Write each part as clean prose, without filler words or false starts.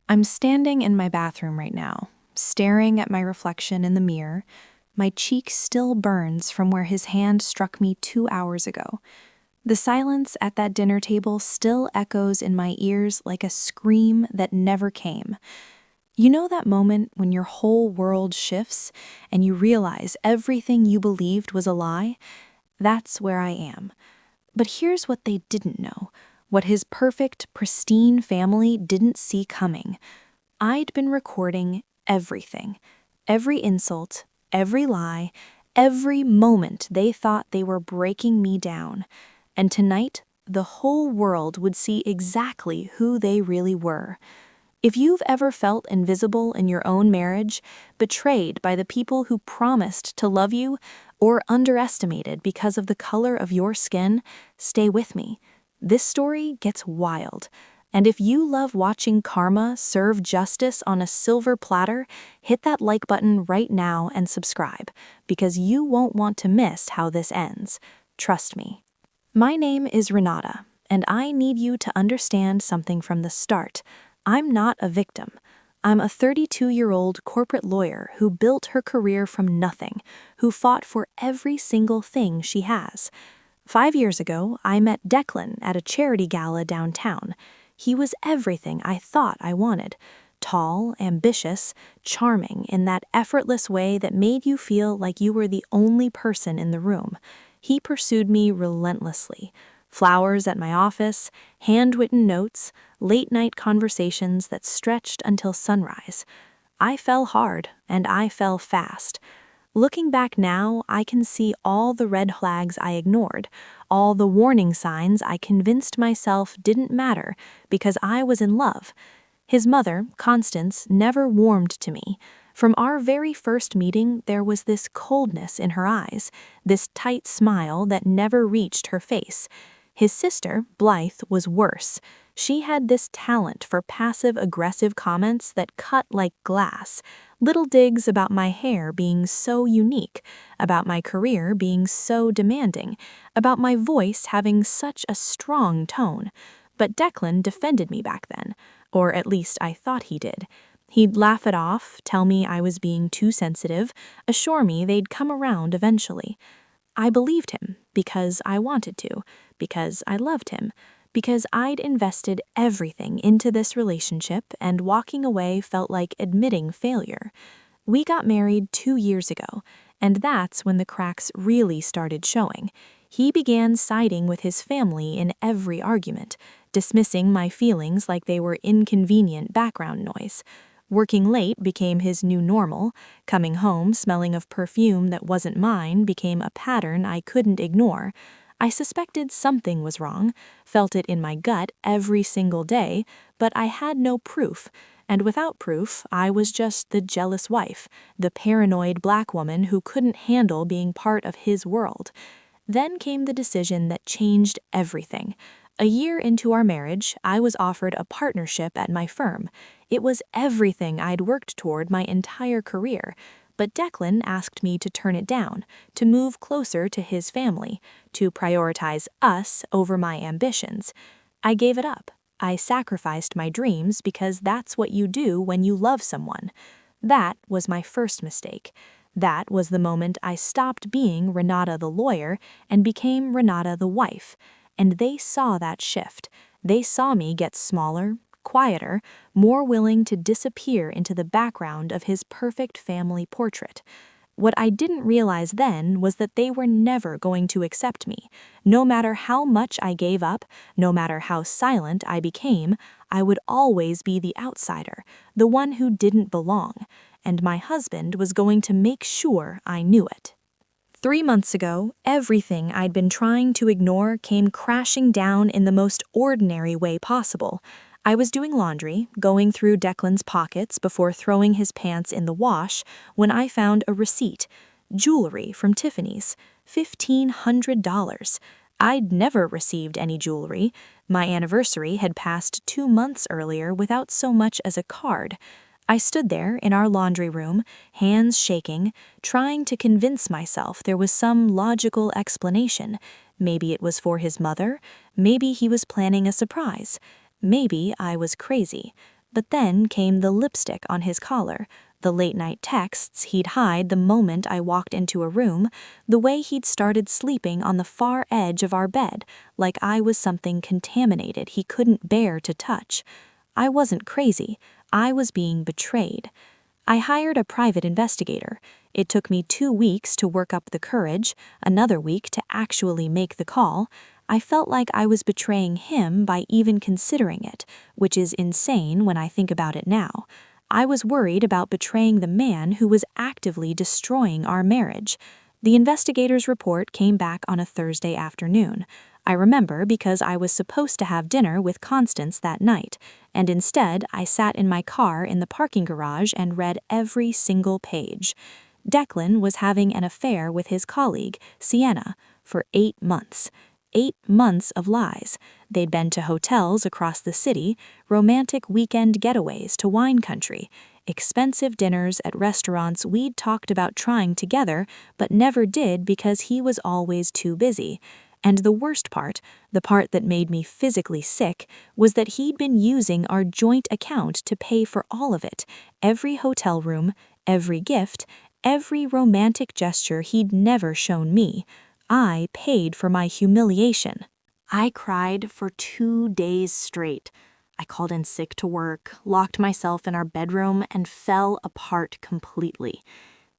I'm standing in my bathroom right now, staring at my reflection in the mirror. My cheek still burns from where his hand struck me 2 hours ago. The silence at that dinner table still echoes in my ears like a scream that never came. You know that moment when your whole world shifts and you realize everything you believed was a lie? That's where I am. But here's what they didn't know, what his perfect, pristine family didn't see coming. I'd been recording everything, every insult, every lie, every moment they thought they were breaking me down. And tonight, the whole world would see exactly who they really were. If you've ever felt invisible in your own marriage, betrayed by the people who promised to love you, or underestimated because of the color of your skin, stay with me. This story gets wild. And if you love watching karma serve justice on a silver platter, hit that like button right now and subscribe, because you won't want to miss how this ends. Trust me. My name is Renata, and I need you to understand something from the start. I'm not a victim. I'm a 32-year-old corporate lawyer who built her career from nothing, who fought for every single thing she has. 5 years ago, I met Declan at a charity gala downtown. He was everything I thought I wanted. Tall, ambitious, charming in that effortless way that made you feel like you were the only person in the room. He pursued me relentlessly. Flowers at my office, handwritten notes, late-night conversations that stretched until sunrise. I fell hard, and I fell fast. Looking back now, I can see all the red flags I ignored, all the warning signs I convinced myself didn't matter because I was in love. His mother, Constance, never warmed to me. From our very first meeting, there was this coldness in her eyes, this tight smile that never reached her face. His sister, Blythe, was worse. She had this talent for passive-aggressive comments that cut like glass. Little digs about my hair being so unique, about my career being so demanding, about my voice having such a strong tone. But Declan defended me back then, or at least I thought he did. He'd laugh it off, tell me I was being too sensitive, assure me they'd come around eventually. I believed him because I wanted to, because I loved him, because I'd invested everything into this relationship and walking away felt like admitting failure. We got married 2 years ago, and that's when the cracks really started showing. He began siding with his family in every argument, dismissing my feelings like they were inconvenient background noise. Working late became his new normal. Coming home smelling of perfume that wasn't mine became a pattern I couldn't ignore. I suspected something was wrong, felt it in my gut every single day, but I had no proof. And without proof, I was just the jealous wife, the paranoid black woman who couldn't handle being part of his world. Then came the decision that changed everything. A year into our marriage, I was offered a partnership at my firm. It was everything I'd worked toward my entire career, but Declan asked me to turn it down, to move closer to his family, to prioritize us over my ambitions. I gave it up. I sacrificed my dreams because that's what you do when you love someone. That was my first mistake. That was the moment I stopped being Renata the lawyer and became Renata the wife. And they saw that shift. They saw me get smaller, quieter, more willing to disappear into the background of his perfect family portrait. What I didn't realize then was that they were never going to accept me. No matter how much I gave up, no matter how silent I became, I would always be the outsider, the one who didn't belong. And my husband was going to make sure I knew it. 3 months ago, everything I'd been trying to ignore came crashing down in the most ordinary way possible. I was doing laundry, going through Declan's pockets before throwing his pants in the wash, when I found a receipt. Jewelry from Tiffany's. $1,500. I'd never received any jewelry. My anniversary had passed 2 months earlier without so much as a card. I stood there in our laundry room, hands shaking, trying to convince myself there was some logical explanation. Maybe it was for his mother, maybe he was planning a surprise, maybe I was crazy. But then came the lipstick on his collar, the late-night texts he'd hide the moment I walked into a room, the way he'd started sleeping on the far edge of our bed, like I was something contaminated he couldn't bear to touch. I wasn't crazy. I was being betrayed. I hired a private investigator. It took me 2 weeks to work up the courage, another week to actually make the call. I felt like I was betraying him by even considering it, which is insane when I think about it now. I was worried about betraying the man who was actively destroying our marriage. The investigator's report came back on a Thursday afternoon. I remember because I was supposed to have dinner with Constance that night, and instead I sat in my car in the parking garage and read every single page. Declan was having an affair with his colleague, Sienna, for 8 months. 8 months of lies. They'd been to hotels across the city, romantic weekend getaways to wine country, expensive dinners at restaurants we'd talked about trying together but never did because he was always too busy. And the worst part, the part that made me physically sick, was that he'd been using our joint account to pay for all of it, every hotel room, every gift, every romantic gesture he'd never shown me. I paid for my humiliation. I cried for 2 days straight. I called in sick to work, locked myself in our bedroom, and fell apart completely.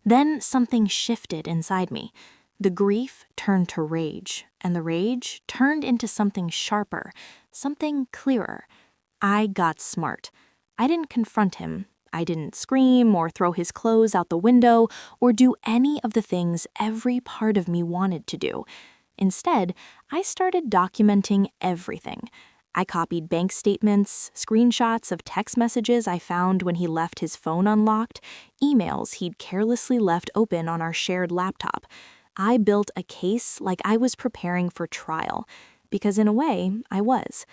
Then something shifted inside me. The grief turned to rage, and the rage turned into something sharper, something clearer. I got smart. I didn't confront him. I didn't scream or throw his clothes out the window or do any of the things every part of me wanted to do. Instead, I started documenting everything. I copied bank statements, screenshots of text messages I found when he left his phone unlocked, emails he'd carelessly left open on our shared laptop. I built a case like I was preparing for trial, because in a way, I was.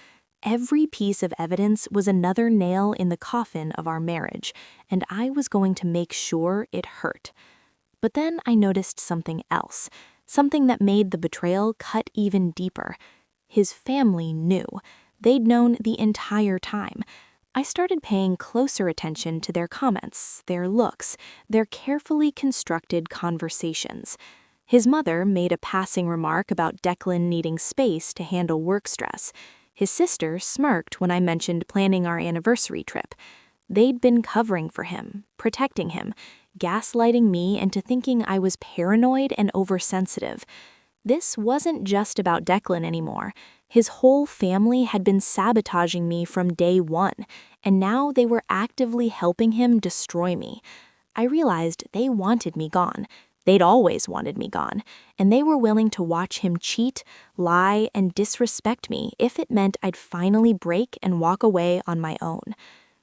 Every piece of evidence was another nail in the coffin of our marriage, and I was going to make sure it hurt. But then I noticed something else, something that made the betrayal cut even deeper. His family knew. They'd known the entire time. I started paying closer attention to their comments, their looks, their carefully constructed conversations. His mother made a passing remark about Declan needing space to handle work stress. His sister smirked when I mentioned planning our anniversary trip. They'd been covering for him, protecting him, gaslighting me into thinking I was paranoid and oversensitive. This wasn't just about Declan anymore. His whole family had been sabotaging me from day one, and now they were actively helping him destroy me. I realized they wanted me gone. They'd always wanted me gone, and they were willing to watch him cheat, lie, and disrespect me if it meant I'd finally break and walk away on my own.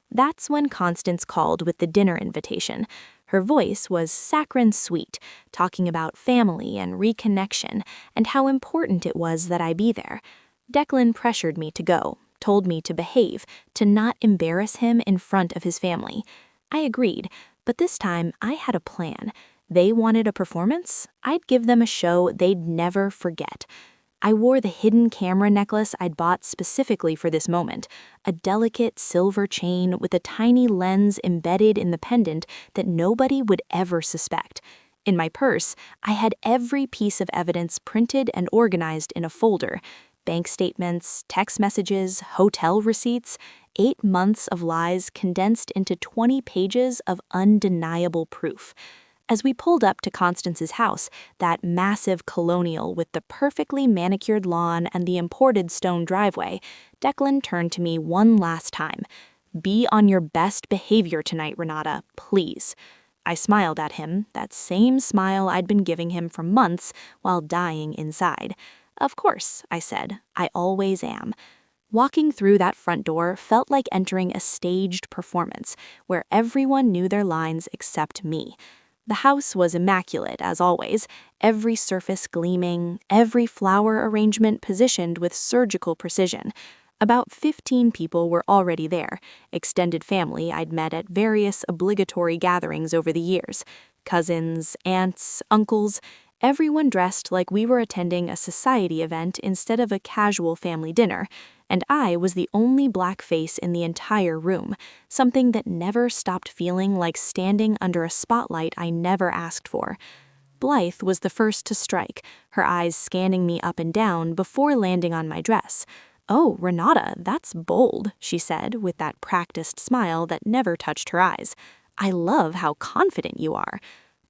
That's when Constance called with the dinner invitation. Her voice was saccharine sweet, talking about family and reconnection, and how important it was that I be there. Declan pressured me to go, told me to behave, to not embarrass him in front of his family. I agreed, but this time I had a plan. They wanted a performance, I'd give them a show they'd never forget. I wore the hidden camera necklace I'd bought specifically for this moment, a delicate silver chain with a tiny lens embedded in the pendant that nobody would ever suspect. In my purse, I had every piece of evidence printed and organized in a folder. Bank statements, text messages, hotel receipts, 8 months of lies condensed into 20 pages of undeniable proof. As we pulled up to Constance's house, that massive colonial with the perfectly manicured lawn and the imported stone driveway, Declan turned to me one last time. "Be on your best behavior tonight, Renata, please." I smiled at him, that same smile I'd been giving him for months while dying inside. "Of course," I said, "I always am." Walking through that front door felt like entering a staged performance where everyone knew their lines except me. The house was immaculate, as always, every surface gleaming, every flower arrangement positioned with surgical precision. About 15 people were already there, extended family I'd met at various obligatory gatherings over the years. Cousins, aunts, uncles, everyone dressed like we were attending a society event instead of a casual family dinner, and I was the only black face in the entire room, something that never stopped feeling like standing under a spotlight I never asked for. Blythe was the first to strike, her eyes scanning me up and down before landing on my dress. "Oh, Renata, that's bold," she said with that practiced smile that never touched her eyes. "I love how confident you are."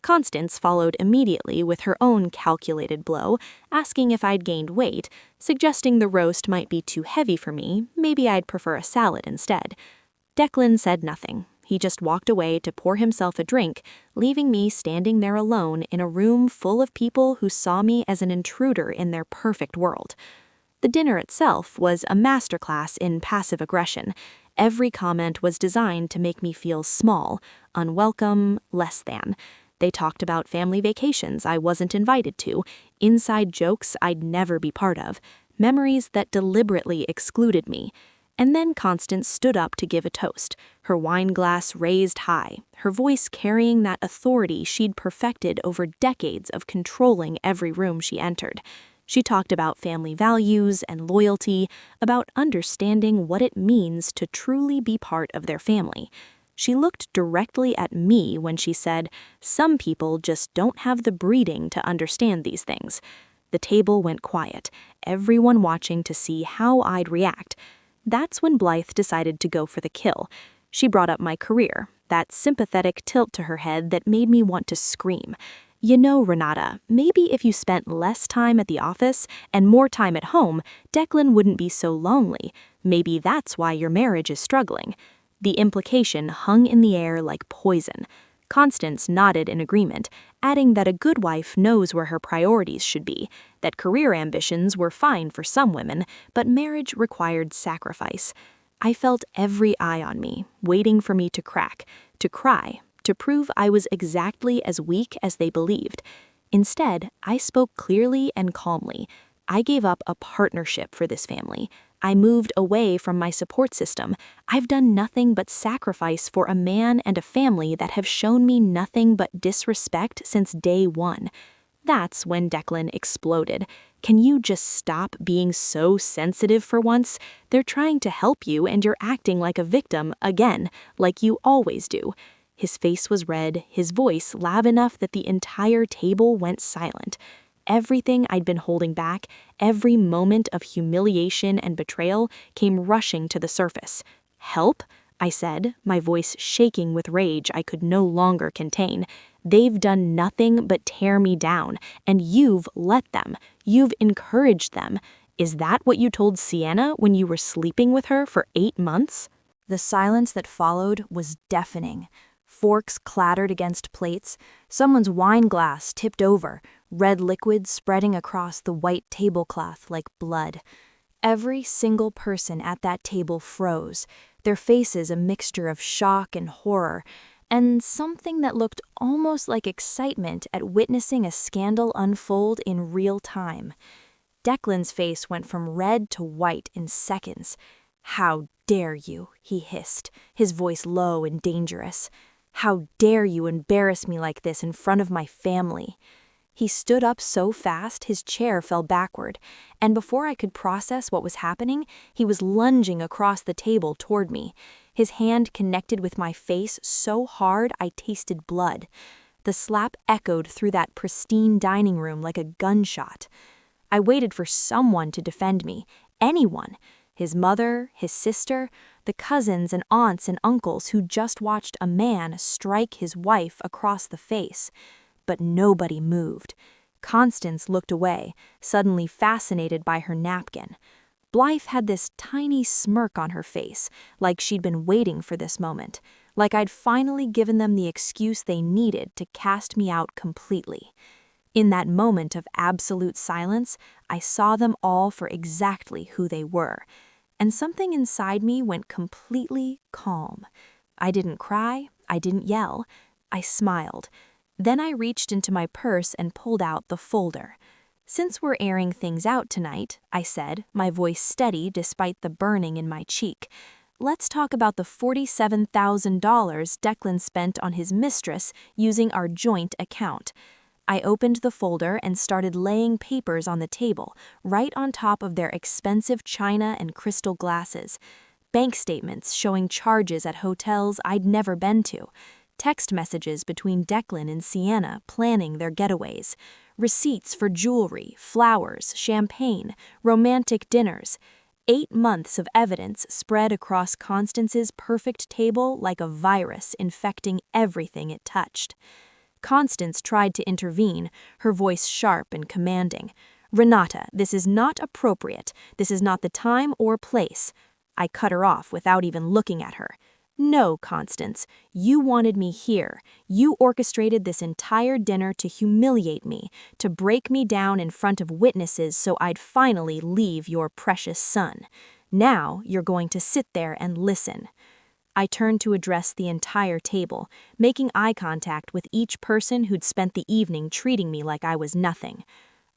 Constance followed immediately with her own calculated blow, asking if I'd gained weight, suggesting the roast might be too heavy for me, maybe I'd prefer a salad instead. Declan said nothing. He just walked away to pour himself a drink, leaving me standing there alone in a room full of people who saw me as an intruder in their perfect world. The dinner itself was a masterclass in passive aggression. Every comment was designed to make me feel small, unwelcome, less than. They talked about family vacations I wasn't invited to, inside jokes I'd never be part of, memories that deliberately excluded me. And then Constance stood up to give a toast, her wine glass raised high, her voice carrying that authority she'd perfected over decades of controlling every room she entered. She talked about family values and loyalty, about understanding what it means to truly be part of their family. She looked directly at me when she said, "Some people just don't have the breeding to understand these things." The table went quiet, everyone watching to see how I'd react. That's when Blythe decided to go for the kill. She brought up my career, that sympathetic tilt to her head that made me want to scream. "You know, Renata, maybe if you spent less time at the office and more time at home, Declan wouldn't be so lonely. Maybe that's why your marriage is struggling." The implication hung in the air like poison. Constance nodded in agreement, adding that a good wife knows where her priorities should be, that career ambitions were fine for some women, but marriage required sacrifice. I felt every eye on me, waiting for me to crack, to cry, to prove I was exactly as weak as they believed. Instead, I spoke clearly and calmly. I gave up a partnership for this family. I moved away from my support system. I've done nothing but sacrifice for a man and a family that have shown me nothing but disrespect since day one. That's when Declan exploded. "Can you just stop being so sensitive for once? They're trying to help you and you're acting like a victim again, like you always do." His face was red, his voice loud enough that the entire table went silent. Everything I'd been holding back, every moment of humiliation and betrayal, came rushing to the surface. "Help?" I said, my voice shaking with rage I could no longer contain. "They've done nothing but tear me down, and you've let them. You've encouraged them. Is that what you told Sienna when you were sleeping with her for 8 months?" The silence that followed was deafening. Forks clattered against plates, someone's wine glass tipped over, red liquid spreading across the white tablecloth like blood. Every single person at that table froze, their faces a mixture of shock and horror, and something that looked almost like excitement at witnessing a scandal unfold in real time. Declan's face went from red to white in seconds. "How dare you?" he hissed, his voice low and dangerous. "How dare you embarrass me like this in front of my family?" He stood up so fast his chair fell backward, and before I could process what was happening, he was lunging across the table toward me. His hand connected with my face so hard I tasted blood. The slap echoed through that pristine dining room like a gunshot. I waited for someone to defend me, anyone. His mother, his sister, the cousins and aunts and uncles who just watched a man strike his wife across the face. But nobody moved. Constance looked away, suddenly fascinated by her napkin. Blythe had this tiny smirk on her face, like she'd been waiting for this moment, like I'd finally given them the excuse they needed to cast me out completely. In that moment of absolute silence, I saw them all for exactly who they were, and something inside me went completely calm. I didn't cry, I didn't yell, I smiled. Then I reached into my purse and pulled out the folder. "Since we're airing things out tonight," I said, my voice steady despite the burning in my cheek, "let's talk about the $47,000 Declan spent on his mistress using our joint account. I opened the folder and started laying papers on the table, right on top of their expensive china and crystal glasses. Bank statements showing charges at hotels I'd never been to. Text messages between Declan and Sienna planning their getaways. Receipts for jewelry, flowers, champagne, romantic dinners. 8 months of evidence spread across Constance's perfect table like a virus infecting everything it touched. Constance tried to intervene, her voice sharp and commanding. "Renata, this is not appropriate. This is not the time or place." I cut her off without even looking at her. "No, Constance, you wanted me here. You orchestrated this entire dinner to humiliate me, to break me down in front of witnesses so I'd finally leave your precious son. Now you're going to sit there and listen." I turned to address the entire table, making eye contact with each person who'd spent the evening treating me like I was nothing.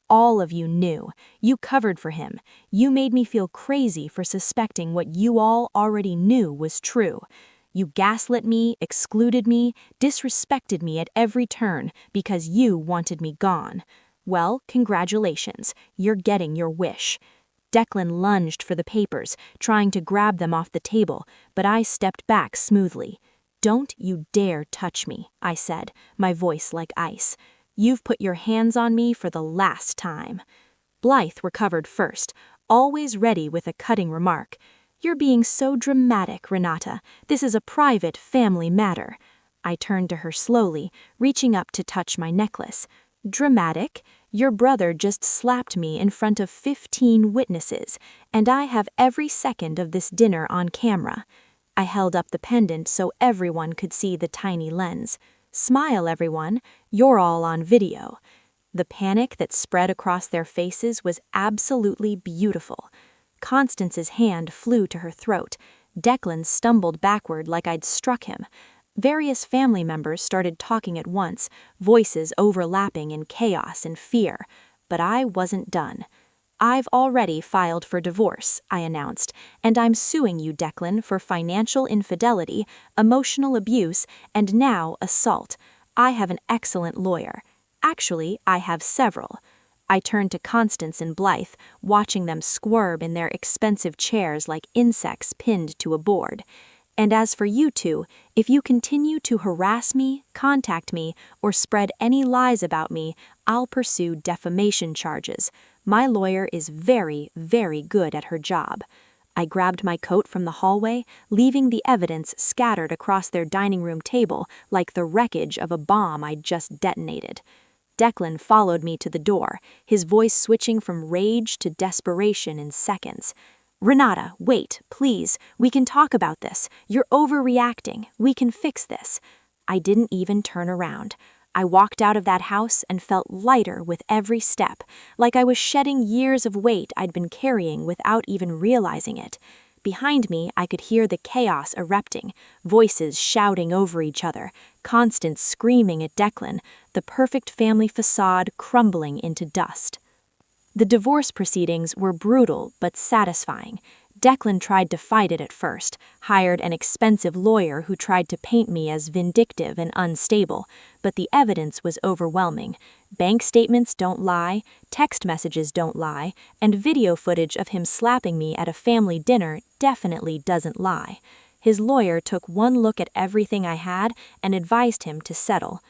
"All of you knew. You covered for him. You made me feel crazy for suspecting what you all already knew was true. You gaslit me, excluded me, disrespected me at every turn because you wanted me gone. Well, congratulations. You're getting your wish." Declan lunged for the papers, trying to grab them off the table, but I stepped back smoothly. "Don't you dare touch me," I said, my voice like ice. "You've put your hands on me for the last time." Blythe recovered first, always ready with a cutting remark. "You're being so dramatic, Renata. This is a private family matter." I turned to her slowly, reaching up to touch my necklace. "Dramatic? Your brother just slapped me in front of 15 witnesses, and I have every second of this dinner on camera." I held up the pendant so everyone could see the tiny lens. "Smile, everyone. You're all on video." The panic that spread across their faces was absolutely beautiful. Constance's hand flew to her throat. Declan stumbled backward like I'd struck him. Various family members started talking at once, voices overlapping in chaos and fear. But I wasn't done. "I've already filed for divorce," I announced, "and I'm suing you, Declan, for financial infidelity, emotional abuse, and now assault. I have an excellent lawyer. Actually, I have several." I turned to Constance and Blythe, watching them squirm in their expensive chairs like insects pinned to a board. "And as for you two, if you continue to harass me, contact me, or spread any lies about me, I'll pursue defamation charges. My lawyer is very, very good at her job." I grabbed my coat from the hallway, leaving the evidence scattered across their dining room table like the wreckage of a bomb I'd just detonated. Declan followed me to the door, his voice switching from rage to desperation in seconds. "Renata, wait, please. We can talk about this. You're overreacting. We can fix this." I didn't even turn around. I walked out of that house and felt lighter with every step, like I was shedding years of weight I'd been carrying without even realizing it. Behind me, I could hear the chaos erupting, voices shouting over each other, Constance screaming at Declan, the perfect family facade crumbling into dust. The divorce proceedings were brutal but satisfying. Declan tried to fight it at first, hired an expensive lawyer who tried to paint me as vindictive and unstable, but the evidence was overwhelming. Bank statements don't lie, text messages don't lie, and video footage of him slapping me at a family dinner definitely doesn't lie. His lawyer took one look at everything I had and advised him to settle.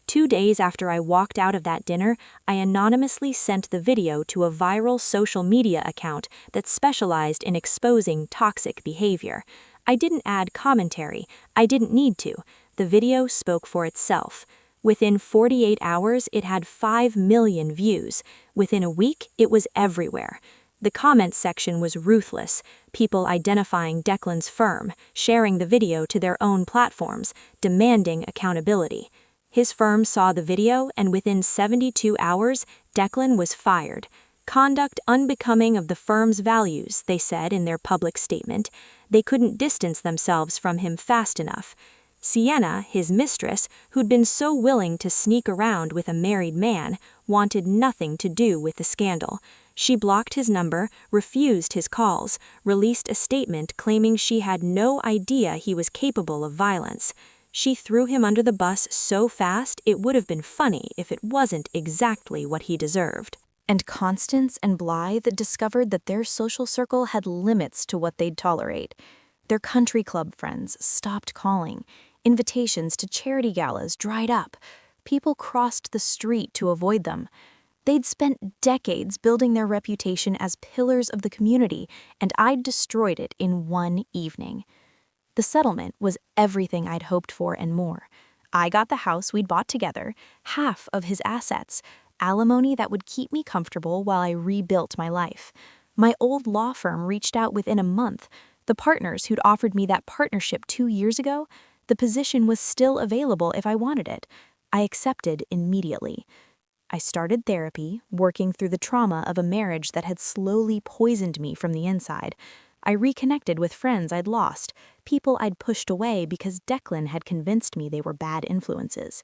2 days after I walked out of that dinner, I anonymously sent the video to a viral social media account that specialized in exposing toxic behavior. I didn't add commentary. I didn't need to. The video spoke for itself. Within 48 hours, it had 5 million views. Within a week, it was everywhere. The comments section was ruthless, people identifying Declan's firm, sharing the video to their own platforms, demanding accountability. His firm saw the video, and within 72 hours, Declan was fired. "Conduct unbecoming of the firm's values," they said in their public statement. They couldn't distance themselves from him fast enough. Sienna, his mistress, who'd been so willing to sneak around with a married man, wanted nothing to do with the scandal. She blocked his number, refused his calls, released a statement claiming she had no idea he was capable of violence. She threw him under the bus so fast it would have been funny if it wasn't exactly what he deserved. And Constance and Blythe discovered that their social circle had limits to what they'd tolerate. Their country club friends stopped calling. Invitations to charity galas dried up. People crossed the street to avoid them. They'd spent decades building their reputation as pillars of the community, and I'd destroyed it in one evening. The settlement was everything I'd hoped for and more. I got the house we'd bought together, half of his assets, alimony that would keep me comfortable while I rebuilt my life. My old law firm reached out within a month. The partners who'd offered me that partnership 2 years ago, the position was still available if I wanted it. I accepted immediately. I started therapy, working through the trauma of a marriage that had slowly poisoned me from the inside. I reconnected with friends I'd lost, people I'd pushed away because Declan had convinced me they were bad influences.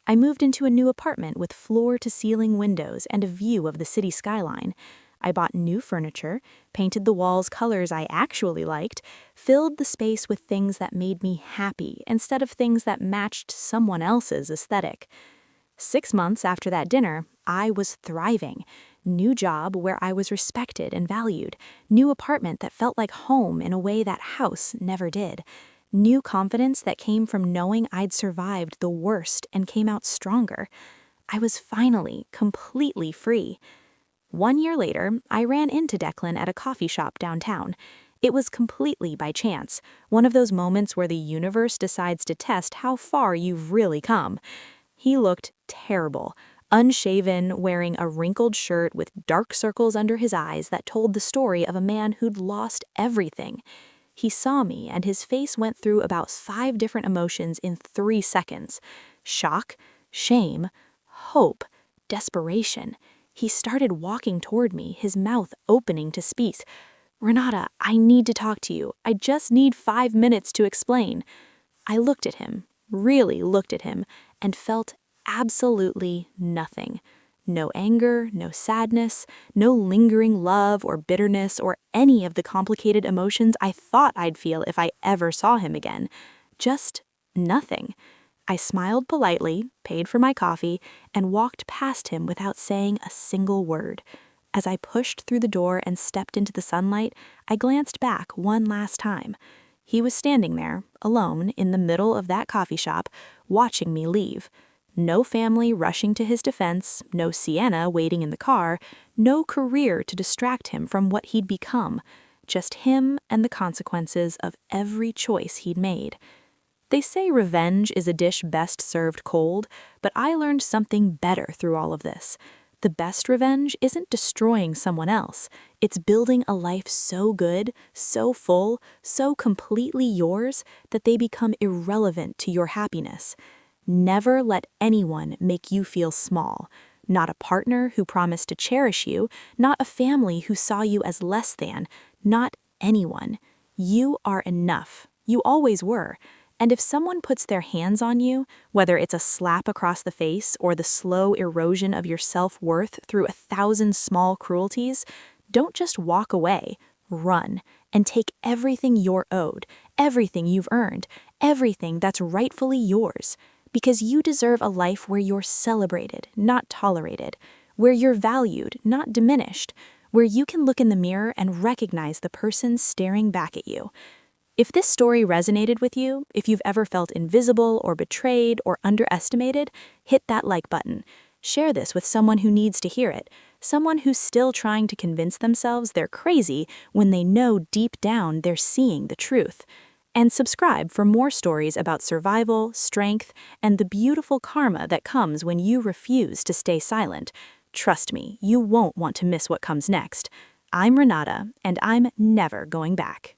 I moved into a new apartment with floor-to-ceiling windows and a view of the city skyline. I bought new furniture, painted the walls colors I actually liked, filled the space with things that made me happy instead of things that matched someone else's aesthetic. 6 months after that dinner, I was thriving. New job where I was respected and valued. New apartment that felt like home in a way that house never did. New confidence that came from knowing I'd survived the worst and came out stronger. I was finally completely free. 1 year later, I ran into Declan at a coffee shop downtown. It was completely by chance, one of those moments where the universe decides to test how far you've really come. He looked terrible, unshaven, wearing a wrinkled shirt with dark circles under his eyes that told the story of a man who'd lost everything. He saw me, and his face went through about 5 different emotions in 3 seconds. Shock, shame, hope, desperation. He started walking toward me, his mouth opening to speak. "Renata, I need to talk to you. I just need 5 minutes to explain." I looked at him, really looked at him, and felt absolutely nothing. No anger, no sadness, no lingering love or bitterness or any of the complicated emotions I thought I'd feel if I ever saw him again. Just nothing. I smiled politely, paid for my coffee, and walked past him without saying a single word. As I pushed through the door and stepped into the sunlight, I glanced back one last time. He was standing there, alone, in the middle of that coffee shop, watching me leave. No family rushing to his defense, no Sienna waiting in the car, no career to distract him from what he'd become. Just him and the consequences of every choice he'd made. They say revenge is a dish best served cold, but I learned something better through all of this. The best revenge isn't destroying someone else. It's building a life so good, so full, so completely yours that they become irrelevant to your happiness. Never let anyone make you feel small. Not a partner who promised to cherish you, not a family who saw you as less than, not anyone. You are enough. You always were. And if someone puts their hands on you, whether it's a slap across the face or the slow erosion of your self-worth through 1,000 small cruelties, don't just walk away. Run and take everything you're owed, everything you've earned, everything that's rightfully yours. Because you deserve a life where you're celebrated, not tolerated, where you're valued, not diminished, where you can look in the mirror and recognize the person staring back at you. If this story resonated with you, if you've ever felt invisible or betrayed or underestimated, hit that like button. Share this with someone who needs to hear it, someone who's still trying to convince themselves they're crazy when they know deep down they're seeing the truth. And subscribe for more stories about survival, strength, and the beautiful karma that comes when you refuse to stay silent. Trust me, you won't want to miss what comes next. I'm Renata, and I'm never going back.